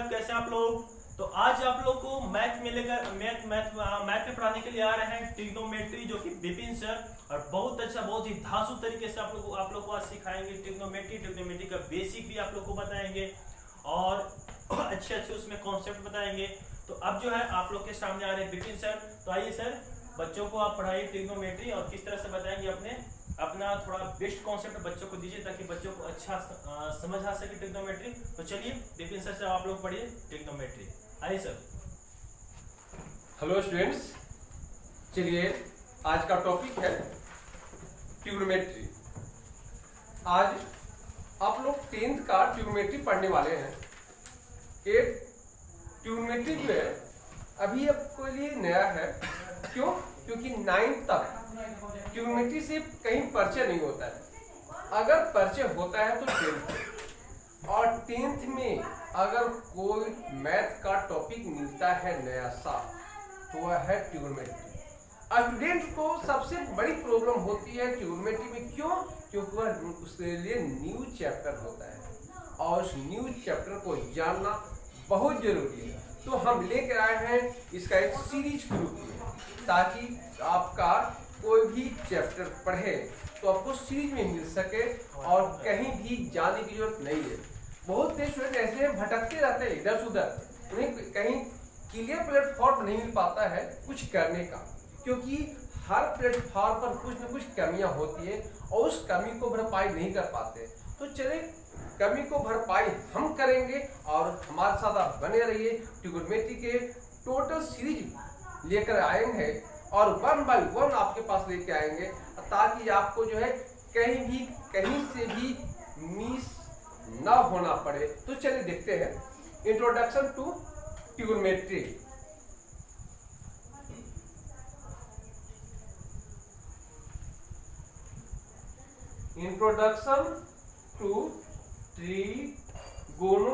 साहब, कैसे आप लोग। तो आज आप लोग को मैथ में लेकर मैथ में पढ़ाने के लिए आ रहे हैं ट्रिग्नोमेट्री, जो कि विपिन सर और बहुत अच्छा, बहुत ही धांसू तरीके से आप लोग को आज सिखाएंगे ट्रिग्नोमेट्री का बेसिक भी आप लोग को बताएंगे और अच्छे अच्छे उसमें कॉन्सेप्ट बताएंगे। तो अब जो है आप लोग के सामने आ रहे हैं विपिन सर। तो आइए सर, बच्चों को आप पढ़ाइए ट्रिग्नोमेट्री और किस तरह से बताएंगे अपना थोड़ा बेस्ट कॉन्सेप्ट बच्चों को दीजिए ताकि बच्चों को अच्छा समझ आ सके ट्रिग्नोमेट्री। तो चलिए विपिन सर से आप लोग पढ़िए ट्रिग्नोमेट्री। आइए सर। हेलो स्टूडेंट्स, चलिए आज का टॉपिक है ट्रिग्नोमेट्री। आज आप लोग 10th का ट्रिग्नोमेट्री पढ़ने वाले हैं। ये ट्रिग्नोमेट्री जो है अभी आपके लिए नया है। क्यों? क्योंकि 9th तक ट्रिग्नोमेट्री से कहीं परिचय नहीं होता है। अगर परिचय होता है तो 10th, और 10th में अगर कोई मैथ का टॉपिक मिलता है नया सा तो वह है ट्रिग्नोमेट्री। स्टूडेंट को सबसे बड़ी प्रॉब्लम होती है ट्रिग्नोमेट्री में। क्यों? क्योंकि वह उसके लिए न्यू चैप्टर होता है और उस न्यू चैप्टर को जानना बहुत जरूरी है। तो हम लेकर आए हैं इसका एक सीरीज के रूप में, ताकि आपका कोई भी चैप्टर पढ़े तो आपको सीरीज में मिल सके और कहीं भी जाने की जरूरत नहीं है। बहुत से स्टूडेंट ऐसे भटकते रहते हैं इधर से उधर, उन्हें कहीं क्लियर प्लेटफॉर्म नहीं मिल पाता है कुछ करने का, क्योंकि हर प्लेटफॉर्म पर कुछ न कुछ कमियां होती है और उस कमी को भरपाई नहीं कर पाते। तो चले कमी को भरपाई हम करेंगे और हमारे साथ आप बने रहिए। ट्रिग्नोमेट्री के टोटल सीरीज लेकर आएंगे और 1 by 1 आपके पास लेके आएंगे, ताकि आपको जो है कहीं से भी मिस ना होना पड़े। तो चलिए देखते हैं introduction to trigonometry. Introduction to trigonometry.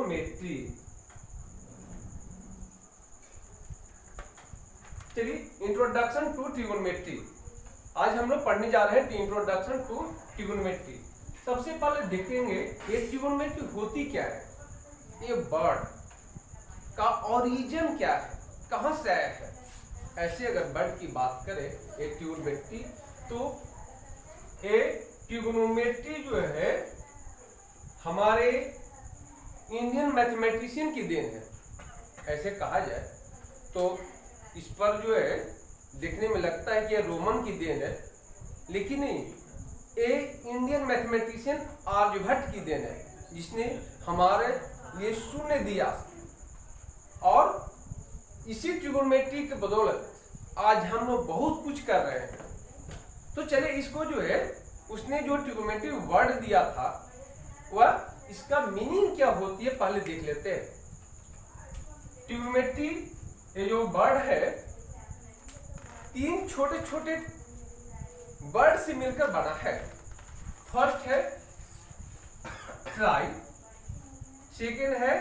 चलिए इंट्रोडक्शन टू ट्रिगोनोमेट्री आज हम लोग पढ़ने जा रहे हैं। Introduction to trigonometry. सबसे पहले देखेंगे ये ट्रिगोनोमेट्री होती क्या है, ये वर्ड का ओरिजिन क्या है, कहां से आया है। ऐसे अगर वर्ड की बात करें ये ट्रिगोनोमेट्री, तो ये ट्रिगोनोमेट्री जो है हमारे इंडियन मैथमेटिशियन की देन है। ऐसे कहा जाए तो इस पर जो है देखने में लगता है कि ये रोमन की देन है, लेकिन नहीं, ये इंडियन मैथमेटिशियन आर्यभट्ट की देन है, जिसने हमारे लिए शून्य दिया। और इसी ट्रिगोनोमेट्री के बदौलत आज हम लोग बहुत कुछ कर रहे हैं। तो चले इसको जो है उसने जो ट्रिगोनोमेट्री वर्ड दिया था वह इसका मीनिंग क्या होती है पहले देख लेते हैं। ट्रिगोनोमेट्री ये जो वर्ड है 3 छोटे छोटे वर्ड से मिलकर बना है। फर्स्ट है ट्राई, सेकेंड है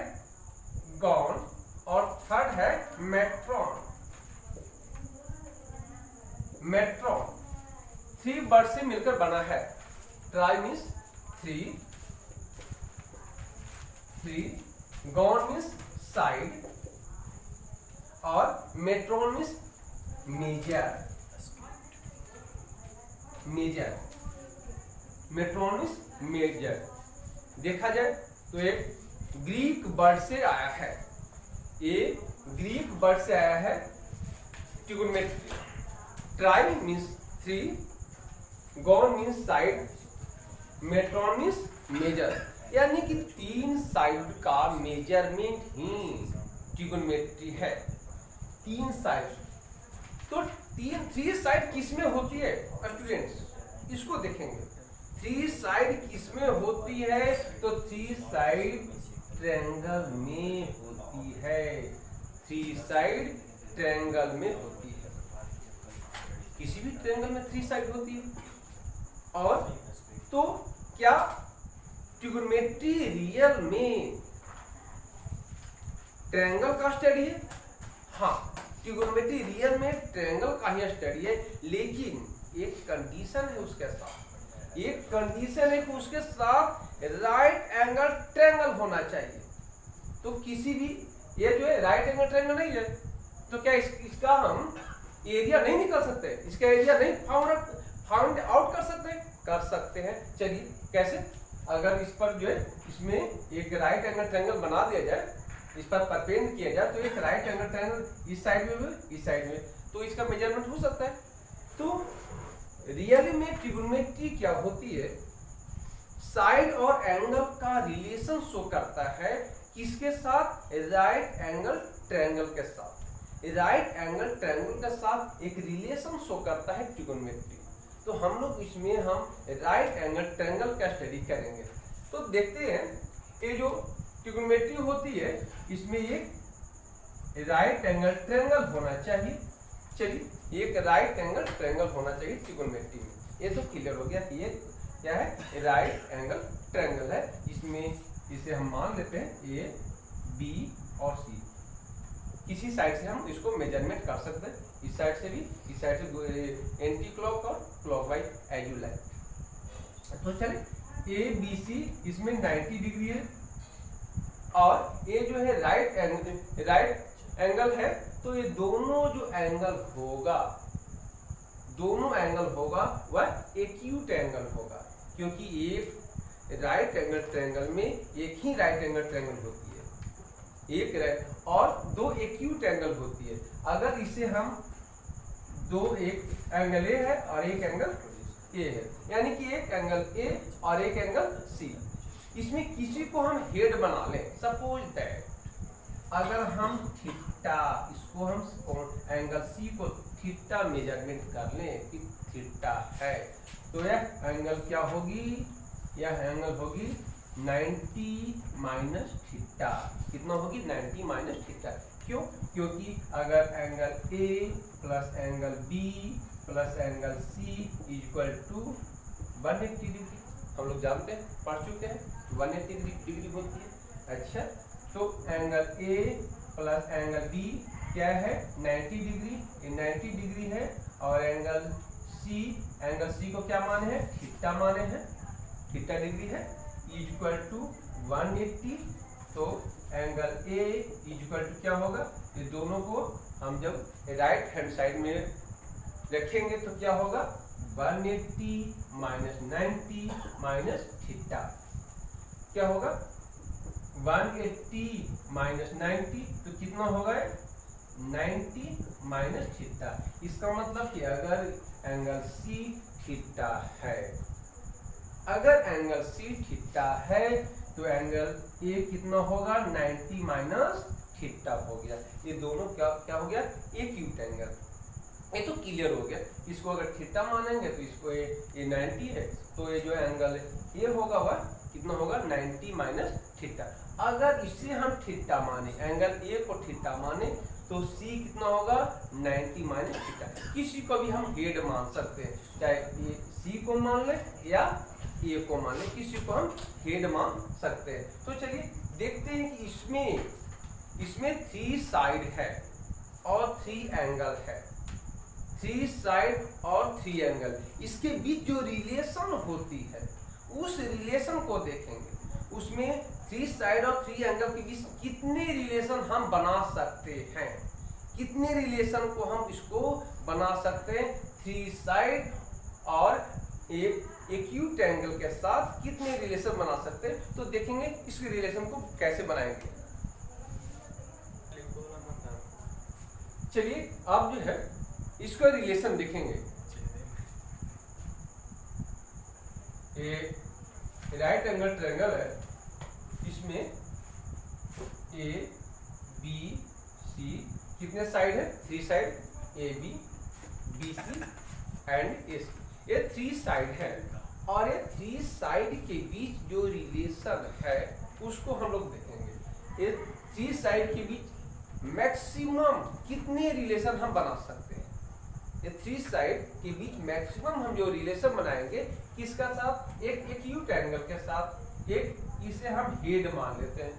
गॉन और थर्ड है मेट्रॉन। 3 वर्ड से मिलकर बना है। Tri means 3, gon means side और metron means measure. Metron means measure. देखा जाए तो एक ग्रीक वर्ड से आया है, ये ग्रीक वर्ड से आया है trigonometry. Tri means 3, gon means side, metron means measure, यानी कि 3 साइड का मेजरमेंट ही ट्रिगोनोमेट्री है। 3 साइड। तो 3 साइड किसमें होती है स्टूडेंट्स, इसको देखेंगे। 3 साइड किसमें होती है, तो 3 साइड ट्रायंगल में होती है। 3 साइड ट्रायंगल में होती है। किसी भी ट्रायंगल में 3 साइड होती है। और तो क्या ट्रिगोनोमेट्री रियल में ट्रायंगल का स्टडी है? हाँ, ट्रिगोनोमेट्री रियल में ट्रायंगल का ही स्टडी है, लेकिन एक कंडीशन है उसके साथ। एक कंडीशन है कि उसके साथ राइट एंगल ट्रायंगल होना चाहिए। तो किसी भी ये जो है राइट एंगल ट्रायंगल नहीं है, तो क्या इसका हम एरिया नहीं निकाल सकते, इसका एरिया नहीं फाउंड आउट कर सकते हैं। चलिए कैसे, अगर इस पर जो है इसमें एक राइट एंगल ट्रायंगल बना दिया जाए, इस पर परपेंड किया जाए, तो एक राइट एंगल ट्रायंगल इस साइड में भी इस साइड में, तो इसका मेजरमेंट हो सकता है। तो रियली में ट्रिग्नोमेट्री क्या होती है, साइड और एंगल का रिलेशन शो करता है किसके साथ, राइट एंगल ट्रायंगल के साथ। राइट एंगल ट्रायंगल के साथ एक रिलेशन शो करता है ट्रिग्नोमेट्री। तो हम लोग इसमें हम राइट एंगल ट्रायंगल का स्टडी करेंगे। तो देखते हैं ये जो ट्रिग्नोमेट्री होती है इसमें एक राइट एंगल ट्रायंगल होना चाहिए। चलिए एक राइट एंगल ट्रायंगल होना चाहिए ट्रिग्नोमेट्री में, ये तो क्लियर हो गया कि ये क्या है, राइट एंगल ट्रायंगल है। इसमें इसे हम मान लेते हैं ए बी और सी, किसी साइड से हम इसको मेजरमेंट कर सकते हैं, इस साइड से भी, इस साइड से एंटी क्लॉक और क्लॉकवाइज एज यू लाइक। तो चलिए ए बी सी इसमें 90 डिग्री है, और ये जो है राइट एंगल है, तो ये दोनों जो एंगल होगा वह एक्यूट एंगल होगा, क्योंकि एक राइट एंगल ट्रायंगल में एक ही राइट एंगल ट्रायंगल होती है, एक राइट और दो एक्यूट एंगल होती है। अगर इसे हम एक एंगल ए है और एक एंगल ए है, यानी कि एक एंगल ए और एक एंगल सी, इसमें किसी को हम हेड बना लें, सपोज दैट अगर हम थीटा, इसको हम एंगल सी को थीटा मेजरमेंट कर लें कि थीटा है, तो यह एंगल क्या होगी, यह एंगल होगी 90 माइनस थीटा। कितना होगी, 90 माइनस थीटा। क्यों, क्योंकि अगर angle A plus angle B plus angle C equal to 180 degree, हम लोग जानते हैं, पढ़ चुके हैं, 180 डिग्री होती है। अच्छा, तो angle A plus angle B क्या है, 90 डिग्री, ये 90 डिग्री है, और एंगल सी को क्या माने हैं, थीटा माने हैं, थीटा डिग्री है, इक्वल टू 180। तो एंगल ए इक्वल टू क्या होगा, ये दोनों को हम जब राइट हैंड साइड में रखेंगे तो क्या होगा, 180 माइनस 90 माइनस थीटा, क्या होगा 180 माइनस 90, तो कितना होगा 90 माइनस थीटा। इसका मतलब कि अगर एंगल सी थीटा है, अगर एंगल सी थीटा है तो एंगल ए कितना होगा, 90 माइनस थीटा हो गया। ये दोनों क्या हो गया, एक्यूट एंगल। ये तो क्लियर हो गया। इसको अगर थीटा मानेंगे तो इसको ये 90 है, तो ये जो एंगल ये होगा वह कितना होगा, 90 माइनस थीटा। अगर इसे हम थीटा माने, एंगल ए को थीटा माने, तो सी कितना होगा, 90 माइनस थीटा। किसी को भी हम हेड मान सकते हैं, चाहे ये सी को मान ले या ए को मान ले, किसी को हम हेड मान सकते हैं। तो चलिए देखते हैं कि इसमें 3 साइड है और 3 एंगल है, 3 साइड और 3 एंगल, इसके बीच जो रिलेशन होती है उस रिलेशन को देखेंगे। उसमें 3 साइड और 3 एंगल के बीच कितने रिलेशन हम बना सकते हैं, कितने रिलेशन को हम इसको बना सकते हैं, 3 साइड और एक एक्यूट एंगल के साथ कितने रिलेशन बना सकते हैं। तो देखेंगे इस रिलेशन को कैसे बनाएंगे। चलिए आप जो है इसका रिलेशन देखेंगे। ये राइट एंगल ट्रायंगल है, इसमें ए बी सी कितने साइड है, 3 side, A B C and A C, ये 3 साइड है। और ये 3 साइड के बीच जो रिलेशन है उसको हम लोग देखेंगे। ये 3 साइड के बीच मैक्सिमम कितने रिलेशन हम बना सकते हैं। ये 3 साइड के बीच मैक्सिमम हम जो रिलेशन बनाएंगे किसका साथ, एक एक्यूट एंगल के साथ। एक इसे हम हेड मान लेते हैं,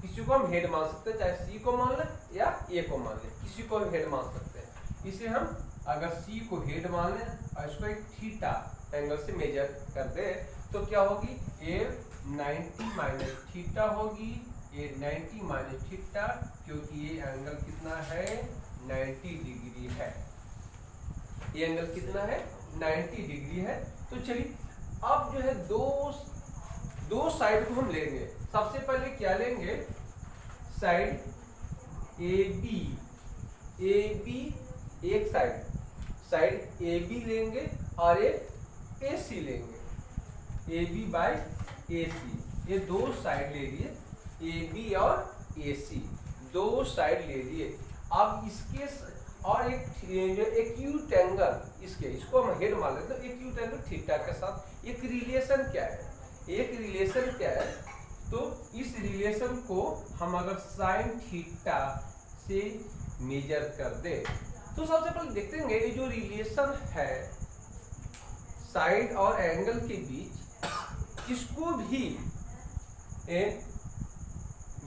किसी को हम हेड मान सकते हैं, चाहे सी को मान ले या ए को मान ले, किसी को हम हेड मान सकते हैं। इसे हम अगर सी को हेड मान लें और इसको एक थीटा एंगल से मेजर कर दे तो क्या होगी, ए 90 माइनस थीटा होगी ये 90 माइनस थीटा, क्योंकि ये एंगल कितना है 90 डिग्री है। ये एंगल कितना है 90 डिग्री है। तो चलिए अब जो है दो साइड को हम लेंगे। सबसे पहले क्या लेंगे, साइड ए बी एक साइड ए बी लेंगे और एक ए सी लेंगे, ए बी बाई ए सी। ये दो साइड ले लिए, ए बी और ए सी दो साइड ले लिए। अब इसके और एक एक्यूट एंगल, इसको हम हेड मान लेते हैं, एक्यूट एंगल थीटा के साथ एक रिलेशन क्या है, तो इस रिलेशन को हम अगर साइन थीटा से मेजर कर दे तो सबसे पहले देखते हैं ये जो रिलेशन है साइड और एंगल के बीच, इसको भी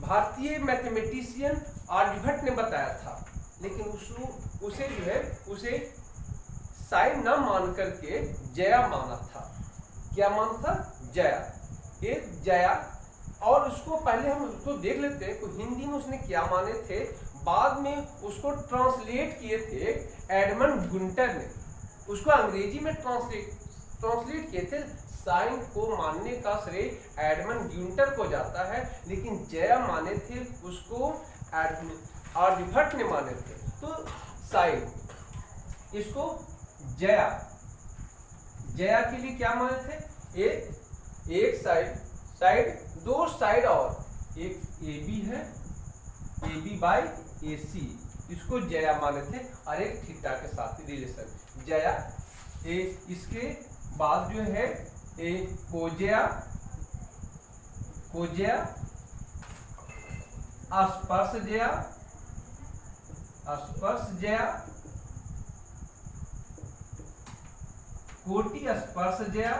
भारतीय मैथमेटिशियन आर्यभट्ट ने बताया था, लेकिन उसे साइन न मान करके जया माना था। क्या माना था? जया। ये जया, और उसको पहले हम उसको देख लेते हैं तो हिंदी में उसने क्या माने थे, बाद में उसको ट्रांसलेट किए थे एडमंड गुंटर ने, उसको अंग्रेजी में ट्रांसलेट किए थे। साइन को मानने का श्रेय एडमंड गुंटर को जाता है, लेकिन जया माने थे उसको आर्यभट्ट ने माने थे। तो साइन, इसको जया के लिए क्या माने थे, एक साइड दो साइड और एक ए बी है, ए बी बाई ए सी, इसको जया माने थे, और एक थीटा के साथ रिलेशन जया। इसके बाद जो है कोजेया, स्पर्श जया, कोटि स्पर्श जया,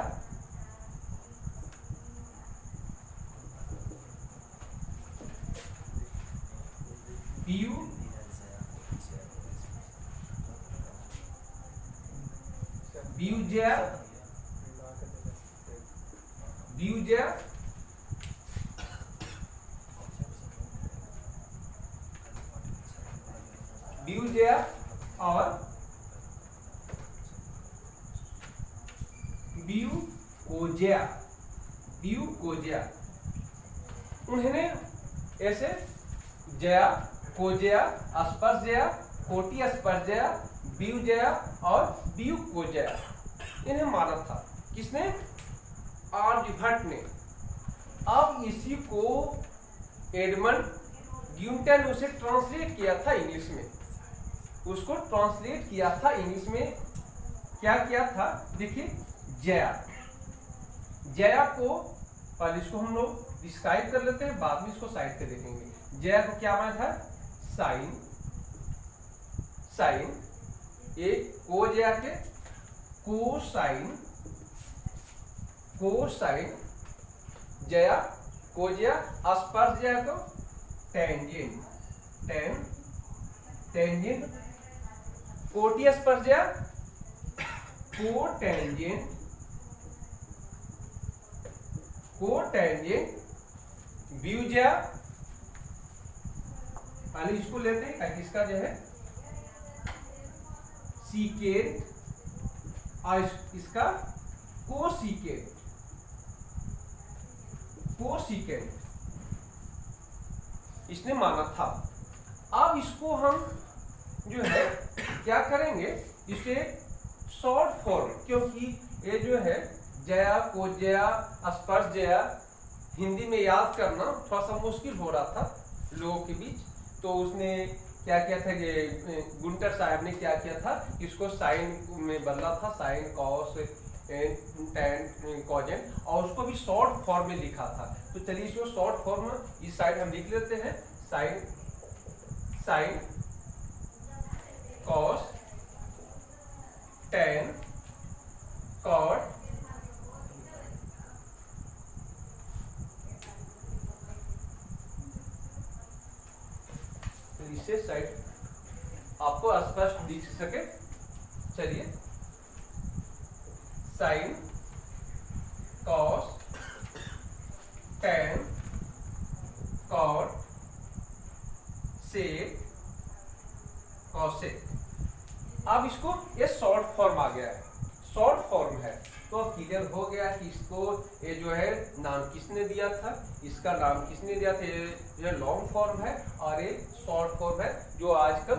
ब्यूजया, और ब्यूकोजिया। उन्होंने ऐसे जया, कोजेया, स्पर्शजया, कोटि स्पर्शजया, ब्यूजया और ब्यूकोजया इन्हें माना था। किसने? आर्यभट्ट ने। अब इसी को एडमंड ग्यूटन उसे ट्रांसलेट किया था इंग्लिश में, क्या किया था देखिए, जया को पहले इसको हम लोग डिस्क्राइब कर लेते हैं, बाद में इसको साइड पे देखेंगे। जया को क्या माना था? साइन, एक कोजेया के कोसाइन, जया कोजेया, स्पर्श जया को टेंजेंट, कोटि स्पर्श जया कोटेंजेंट, ब्यूजया, पहले इसको लेते हैं ताकि इसका जो है सीकेंट और इसका कोसीकेंट, इसने माना था। अब इसको हम जो है क्या करेंगे, इसे शॉर्ट फॉर्म, क्योंकि ये जो है जया, कोजया, स्पर्श जया हिंदी में याद करना थोड़ा सा मुश्किल हो रहा था लोगों के बीच, तो उसने क्या किया था कि गुंटर साहब ने क्या किया था, इसको साइन में बदला था, साइन कॉस टैन कॉजेंट, और उसको भी शॉर्ट फॉर्म में लिखा था। तो चलिए इसको शॉर्ट फॉर्म में इस साइड हम लिख लेते हैं, साइन कॉस टैन कॉट, इससे साइड आपको स्पष्ट दिख सके। चलिए, sine cos tan cot sec cosec. अब इसको ये शॉर्ट फॉर्म आ गया है, शॉर्ट फॉर्म है, तो क्लियर हो गया कि इसको ये जो है नाम किसने दिया था, इसका नाम किसने दिया था। ये लॉन्ग फॉर्म है और ये शॉर्ट फॉर्म है, जो आजकल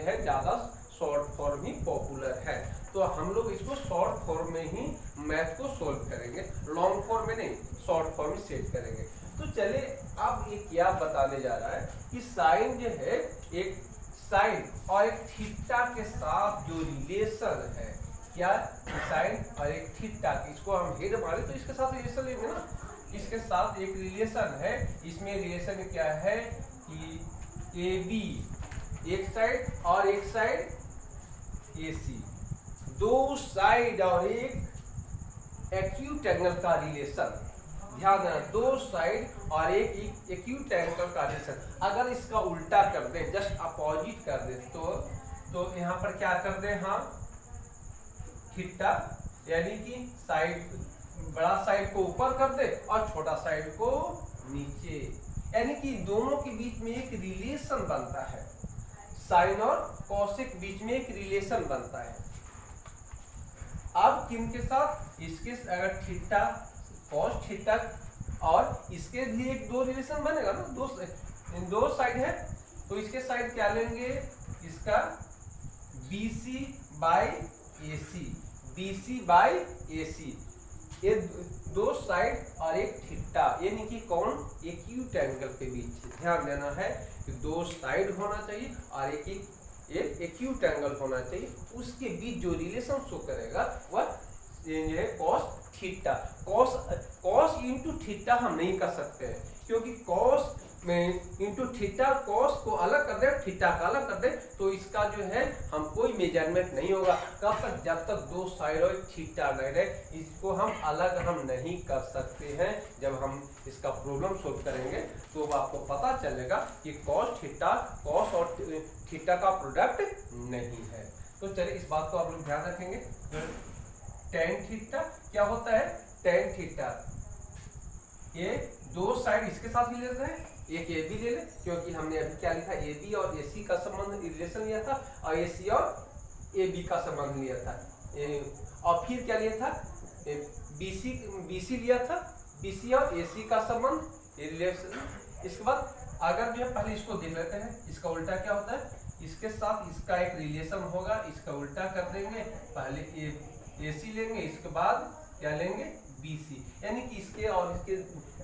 है ज़्यादा शॉर्ट फॉर्म ही पॉपुलर है। तो हम लोग इसको शॉर्ट फॉर्म में ही मैथ को सोल्व करेंगे, लॉन्ग फॉर्म में नहीं, शॉर्ट फॉर्म में सेट करेंगे। तो चलिए अब ये क्या बताने जा रहा है कि साइन जो है, एक साइन और एक थीटा के साथ जो रिलेशन है, क्या साइन और एक थीटा, इसको हम हेड मारे तो इसके साथ रिलेशन लेंगे ना, इसके साथ एक रिलेशन है। इसमें रिलेशन क्या है कि ए बी एक साइड और एक साइड ए सी, दो साइड और एक एक्यूट एंगल का रिलेशन। ध्यान देना, दो साइड और एक एक्यूट एंगल का रिलेशन। अगर इसका उल्टा कर दे, जस्ट अपोजिट कर दे, तो यहाँ पर क्या कर दे, हाँ थीटा, यानी कि साइड, बड़ा साइड को ऊपर कर दे और छोटा साइड को नीचे, यानी कि दोनों के बीच में एक रिलेशन बनता है। साइन और कॉसेक बीच में एक रिलेशन बनता है। अब किन के साथ, इसके अगर थीटा कॉस थीटा और इसके भी एक दो रिलेशन बनेगा ना, दो साइड है, तो इसके साइड क्या लेंगे, इसका BC by AC, BC by AC, ये दो साइड और एक थीटा, यानी कि कौन, एक्यूट एंगल के बीच। ध्यान देना है कि दो साइड होना चाहिए और एक एक्यूट एंगल होना चाहिए, उसके बीच जो रिलेशन शो करेगा वह है cos theta. Cos into theta हम नहीं कर सकते हैं, क्योंकि कॉस में इंटू थीटा, कॉस को अलग कर दे, थीटा का अलग कर दे, तो इसका जो है हम कोई मेजरमेंट नहीं होगा। कब तक, जब तक दो साइड और थीटा नहीं रहे, इसको हम अलग हम नहीं कर सकते हैं। जब हम इसका प्रॉब्लम सोल्व करेंगे तो आपको पता चलेगा कि कॉस थीटा, कॉस और थीटा का प्रोडक्ट नहीं है। तो चलिए इस बात को आप लोग ध्यान रखेंगे। टेन थीटा क्या होता है, टेन थीटा, ये दो साइड इसके साथ भी लेते हैं, एक ए बी ले ले, क्योंकि हमने अभी क्या लिखा, ए बी और ए सी का संबंध रिलेशन लिया था, और ए सी और ए बी का संबंध लिया था, और फिर क्या लिया था, बी सी लिया था, बी सी और ए सी का संबंध रिलेशन। इसके बाद अगर जो है पहले इसको देख लेते हैं, इसका उल्टा क्या होता है, इसके साथ इसका एक रिलेशन होगा, इसका उल्टा कर देंगे, पहले ए सी लेंगे, इसके बाद क्या लेंगे, बी सी, यानी कि इसके और इसके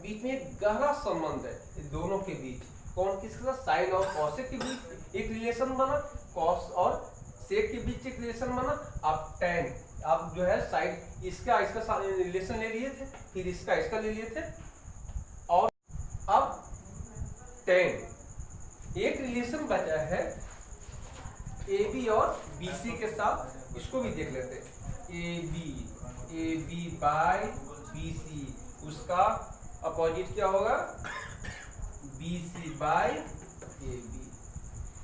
बीच में एक गहरा संबंध है, दोनों के बीच। कौन किसके साथ, साइन और कॉसेक के बीच एक रिलेशन बना, कॉस और सेक के बीच एक रिलेशन बना। अब टेन, अब जो है साइड इसका रिलेशन ले लिए थे, फिर इसका ले लिए थे, और अब टेन एक रिलेशन बचा है ए बी और बी सी के साथ, इसको भी देख लेते हैं। A B by B C, उसका अपोजिट क्या होगा, B C by A B,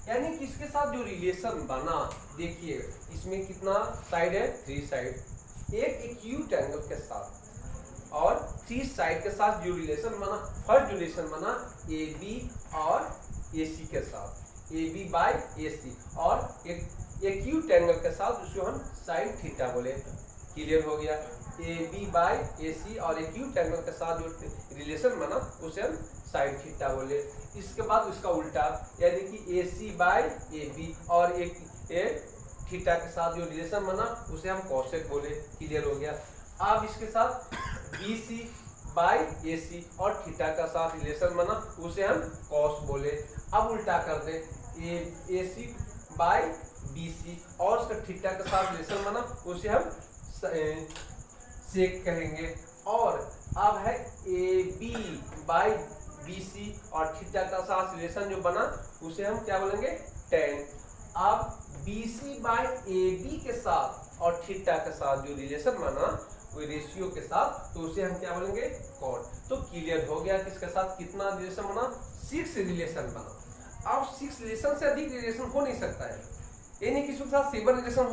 यानी कि इसके साथ जो रिलेशन बना, देखिए इसमें कितना साइड है, 3 साइड, एक एक्यूट एंगल के साथ और 3 साइड के साथ जो रिलेशन बना, फर्स्ट रिलेशन बना ए बी और ए सी के साथ, ए बी बाई ए सी, और एक एक्यूट एंगल के साथ उसको हम साइन थीटा बोले। क्लियर हो गया, ए बी बाई ए सी और एक्यूट एंगल के साथ जो रिलेशन बना उसे हम साइन थीटा बोले। इसके बाद उसका उल्टा, यानी कि ए सी बाई ए बी और एक थीटा के साथ जो रिलेशन बना उसे हम कॉसेक बोले। क्लियर हो गया। अब इसके साथ बी सी बाई ए सी और थीटा का साथ रिलेशन बना उसे हम कॉस बोले। अब उल्टा कर दे, ए सी बाई बी सी और उसका थीटा के साथ रिलेशन बना उसे हम सेक कहेंगे। और अब है A B by B C और थीटा का साथ रिलेशन जो बना उसे हम क्या बोलेंगे, टेन। अब B C by A B के साथ और थीटा के साथ जो रिलेशन बना वो रेशियो के साथ, तो उसे हम क्या बोलेंगे, कॉट। तो क्लियर हो गया कि इसके साथ कितना रिलेशन बना, 6 रिलेशन बना। अब 6 रिलेशन से अधिक रिलेशन हो नहीं सकता है, यानी कि इसके साथ 7 रिलेशन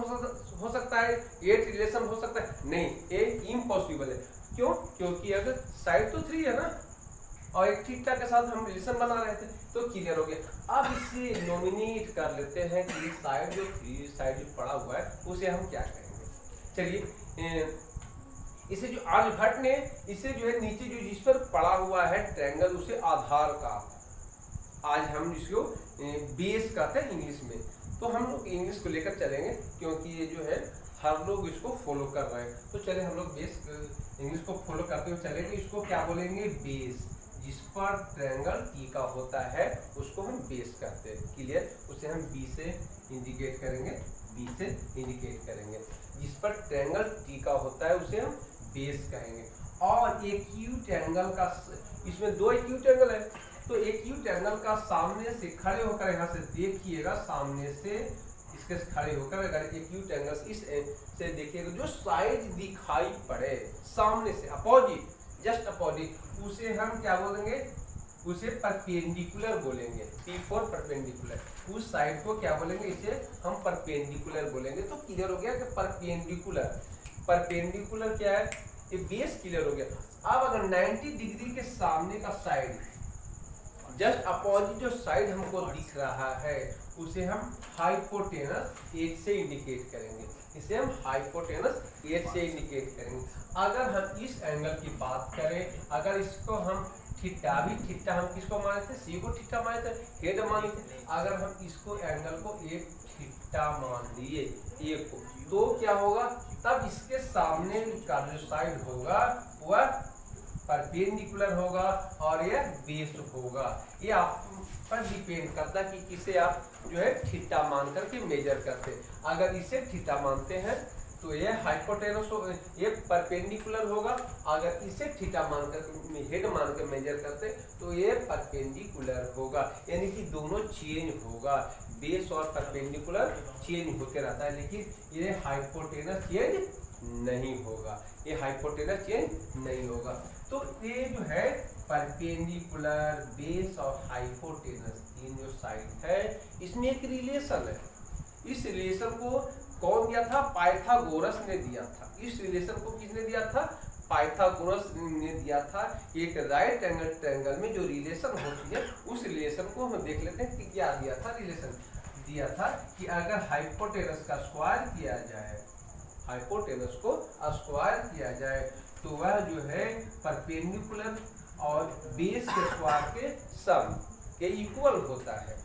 हो सकता है, 8 रिलेशन हो सकता है, नहीं, ये इम्पॉसिबल है। क्यों? क्योंकि अगर साइड तो 3 है ना, और एक थीटा के साथ हम रिलेशन बना रहे थे, तो क्लियर हो गया। अब इसे नॉमिनेट कर लेते हैं कि ये साइड जो पड़ा हुआ है उसे हम क्या कहेंगे। चलिए, इसे जो आर्यभट्ट ने इसे जो है नीचे जो जिस पर पड़ा हुआ है ट्रायंगल उसे आधार का, आज हम जिसको बेस कहते हैं इंग्लिश में, तो हम लोग इंग्लिश को लेकर चलेंगे क्योंकि ये जो है हर लोग इसको फॉलो कर रहे हैं। तो चले हम लोग बेस इंग्लिश को फॉलो करते हुए चलेंगे। इसको क्या बोलेंगे, बेस। जिस पर ट्रायंगल टी का होता है उसको हम बेस कहते हैं। क्लियर, उसे हम बी से इंडिकेट करेंगे, बी से इंडिकेट करेंगे। जिस पर ट्रायंगल टी का होता है उसे हम बेस कहेंगे। और एक्यूट एंगल का, इसमें दो एक्यूट एंगल है, तो एक्यूट एंगल का सामने से खड़े होकर, यहाँ से देखिएगा, सामने से इसके खड़े होकर अगर एक्यूट एंगल इस से देखिएगा, जो साइड दिखाई पड़े सामने से अपोजिट, जस्ट अपोजिट, उसे हम क्या बोलेंगे, उसे परपेंडिकुलर बोलेंगे। P for perpendicular. उस साइड को क्या बोलेंगे, इसे हम परपेंडिकुलर बोलेंगे। तो क्लियर हो गया कि परपेंडिकुलर, परपेंडिकुलर क्या है, ये बेस क्लियर हो गया। अब अगर 90 डिग्री के सामने का साइड, जस्ट अपोजिट जो साइड हमको दिख रहा है उसे हम हाइपोटेनस एज से इंडिकेट करेंगे। इसे हम हाइपोटेनस एज से इंडिकेट करेंगे। अगर हम इस एंगल की बात करें, अगर इसको हम थीटा, भी थीटा हम किसको माने थे, सी को थीटा माने थे, हेड माने थे। अगर हम इसको एंगल को एक थीटा मान लिए, एक को, तो क्या होगा, तब इसके सामने का जो साइड होगा वह परपेंडिकुलर होगा और यह बेस होगा। ये आप पर डिपेंड करता है कि किसे आप जो है थीटा मान करके मेजर करते हैं। अगर इसे थीटा मानते हैं तो ये हाइपोटेनस, ये परपेंडिकुलर होगा। अगर इसे थीटा मानकर हेड मान कर मेजर करते तो ये परपेंडिकुलर होगा। यानी कि दोनों चेंज होगा, बेस और परपेंडिकुलर चेंज होते रहता है, लेकिन ये हाइपोटेनस चेंज नहीं होगा, ये हाइपोटेनस चेंज नहीं होगा। तो ये जो है परपेंडिकुलर, बेस और हाइपोटेनस, तीन जो साइड है इसमें एक रिलेशन है। इस रिलेशन को कौन दिया था, पाइथागोरस ने दिया था। इस रिलेशन को किसने दिया था, पाइथागोरस ने दिया था। एक राइट एंगल ट्रायंगल में जो रिलेशन होती है उस रिलेशन को हम देख लेते हैं कि क्या दिया था। रिलेशन दिया था कि अगर हाइपोटेनस का स्क्वायर किया जाए, हाइपोटेनस को स्क्वायर किया जाए तो वह जो है परपेंडिकुलर और बेस के स्क्वायर के सम के इक्वल होता है।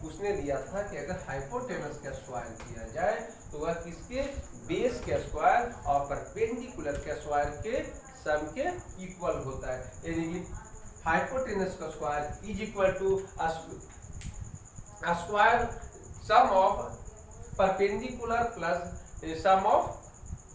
उसने दिया था कि अगर हाइपोटेनस का स्क्वायर किया जाए तो वह किसके, बेस के स्क्वायर और परपेंडिकुलर के स्क्वायर के सम के इक्वल होता है। यानी कि हाइपोटेनस का square is equal to square sum of perpendicular plus sum of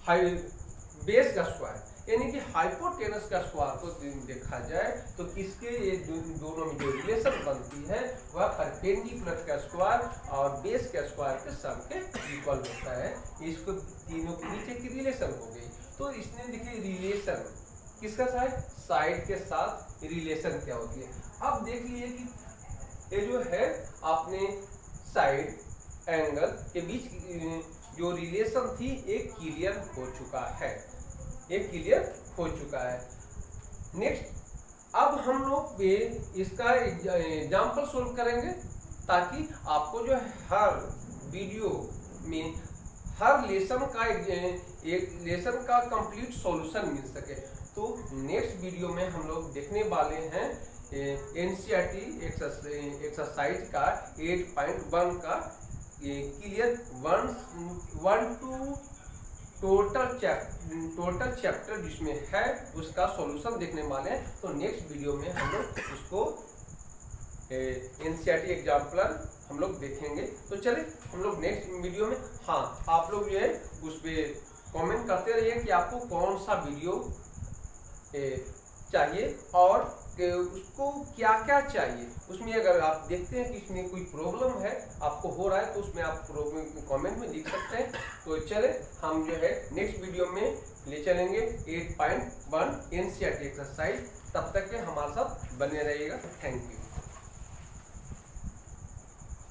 base का स्क्वायर। यानी कि हाइपोटेनस का स्क्वायर को देखा जाए तो किसके, ये दोनों में जो रिलेशन बनती है वह परपेंडिकुलर का स्क्वायर और बेस के स्क्वायर के सम के इक्वल होता है। इसको तीनों के नीचे की रिलेशन हो गई। तो इसने देखिए रिलेशन किसका, साइड के साथ रिलेशन क्या होती है। अब देख लीजिए कि ये जो है आपने साइड एंगल के बीच जो रिलेशन थी एक क्लियर हो चुका है, एक क्लियर हो चुका है। नेक्स्ट अब हम लोग इसका एग्जाम्पल सोल्व करेंगे ताकि आपको जो है हर वीडियो में हर लेसन का एक लेसन का कंप्लीट सॉल्यूशन मिल सके। तो नेक्स्ट वीडियो में हम लोग देखने वाले हैं एनसीईआरटी एक्सरसाइज का 8.1 का क्लियर 1 to टोटल चैप्टर जिसमें है उसका सॉल्यूशन देखने वाले हैं। तो नेक्स्ट वीडियो में हम लोग उसको एनसीईआरटी एग्जाम्पलर हम लोग देखेंगे। तो चले हम लोग नेक्स्ट वीडियो में, हाँ आप लोग जो है उस पर कमेंट करते रहिए कि आपको कौन सा वीडियो चाहिए और उसको क्या क्या चाहिए। उसमें अगर आप देखते हैं कि इसमें कोई प्रॉब्लम है आपको हो रहा है तो उसमें आप कमेंट में लिख सकते हैं। तो चले हम जो है नेक्स्ट वीडियो में ले चलेंगे 8.1 एनसीईआरटी एक्सरसाइज। तब तक के हमारे साथ बने रहिएगा। Thank you.